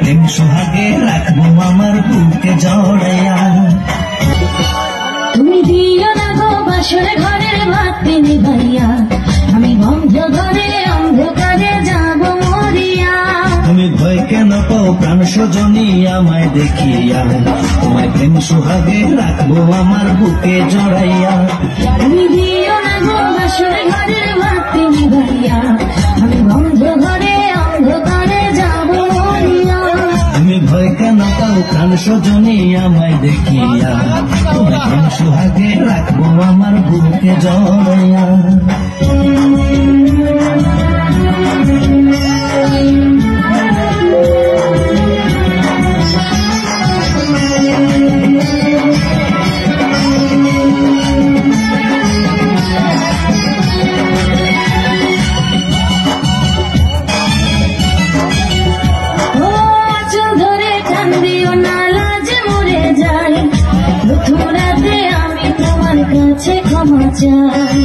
প্রেম সোহাগে রাখবো আমার বুকে জড়াইয়া। তুমি দিও না গো বাসর ঘরের বাতি নিভাইয়া, আমি বন্ধ ঘরে অন্ধকারে যাব মরিয়া। তুমি ভয় কেন পাও প্রাণ সজনী আমায় দেখিয়া, তোমায় প্রেম সোহাগে রাখবো আমার বুকে জড়াইয়া। তুমি দিও না গো বাসর ঘরের বাতি নিভাইয়া, আমি বন্ধ ঘরে অন্ধকারে যাব মরিয়া। তুমি ভয় কেন পাও প্রাণ সজনী আমায় দেখিয়া, তোমায় প্রেম সোহাগে রাখবো আমার বুকে জড়াইয়া। ক্ষমা চাই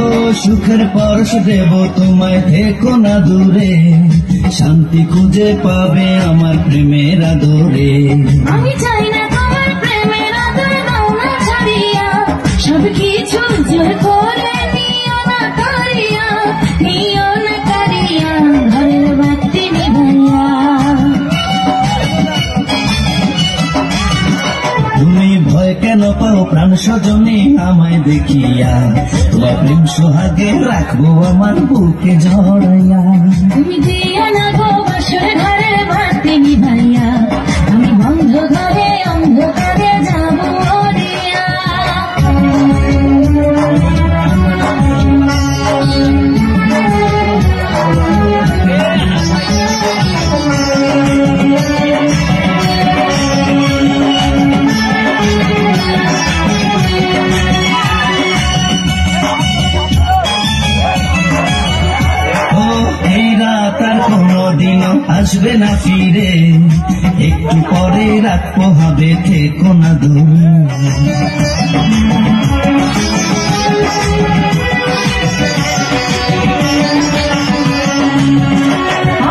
ও সুখের পরশ দেব তোমায়, থেকো না দূরে, শান্তি খুঁজে পাবে আমার প্রেমের আদরে। আমি চাই না তোমার প্রেমের আদর, দাও না ছাড়িয়া, সব কিছু জোর করে নিও না কারিয়া, নিও না কারিয়া ঘরের বাতি নিভাইয়া। তুমি ভয় কেন পাও প্রাণ সজনী আমায় দেখিয়া, তোমার প্রেম সোহাগে রাখবো আমার বুকে জড়াইয়া। তুমি দিও না গো বাসর ঘরের বাতি নিভাইয়া, আমি বন্ধ ঘরে অন্ধকারে যাব মরিয়া। কোনদিনও আসবে না ফিরে, একটু পরে রাখবো হবে, থেকো না দূরে।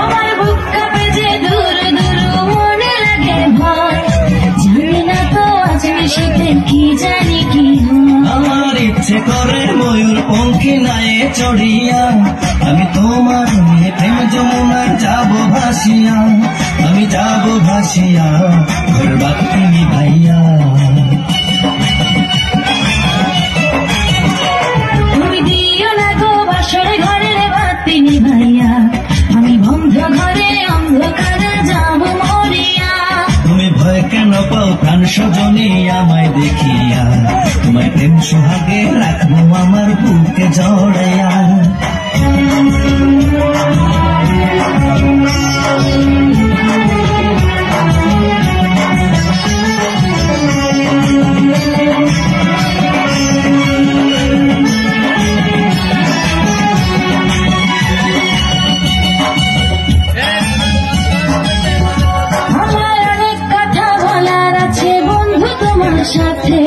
আমার বুক কাঁপে যে দূর দূর মনে লাগে ভয়, জানি না তো আজ শীতে কি জানি কি হয়। আমার ইচ্ছে করে ময়ূর পঙ্খী নায়ে চড়িয়া, আমি তোমার নিয়ে প্রেম যমুনায় যাবো ভাসিয়া, আমি যাবো ভাসিয়া ঘর বাতি নিভাইয়া। তুমি দিও না গো বাসর ঘরের বাতি নিভাইয়া, আমি বন্ধ ঘরে অন্ধকারে যাব মরিয়া। তুমি ভয় কেন পাও প্রাণ সজনী আমায় দেখিয়া, তোমায় প্রেম সোহাগে রাখবো আমার বুকে জড়াইয়া। সাথে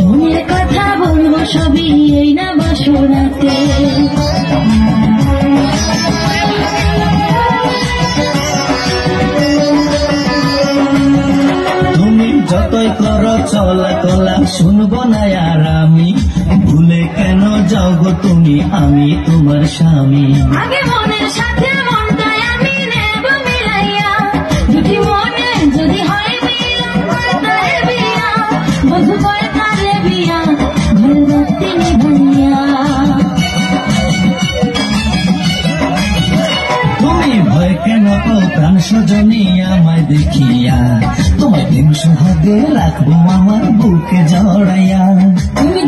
মনের কথা বলবো সবই এই না বাসরাতে। তুমি যতই করো চলা কলা শুনবো না আর আমি, ভুলে কেন যাও গো তুমি, আমি তোমার স্বামী। আগে মনের সাথে মনটাই আমি নেব মিলাইয়া, দুটি মনে যদি হয় মিলন করে বিয়া, বধু করে তারে বিয়া ঘর বাতি নিভাইয়া। তুমি ভয় কেন পাও প্রাণ সজনী আমায় দেখিয়া, তোমার প্রেম সোহাগে রাখবো আমার বুকে জড়াইয়া। তুমি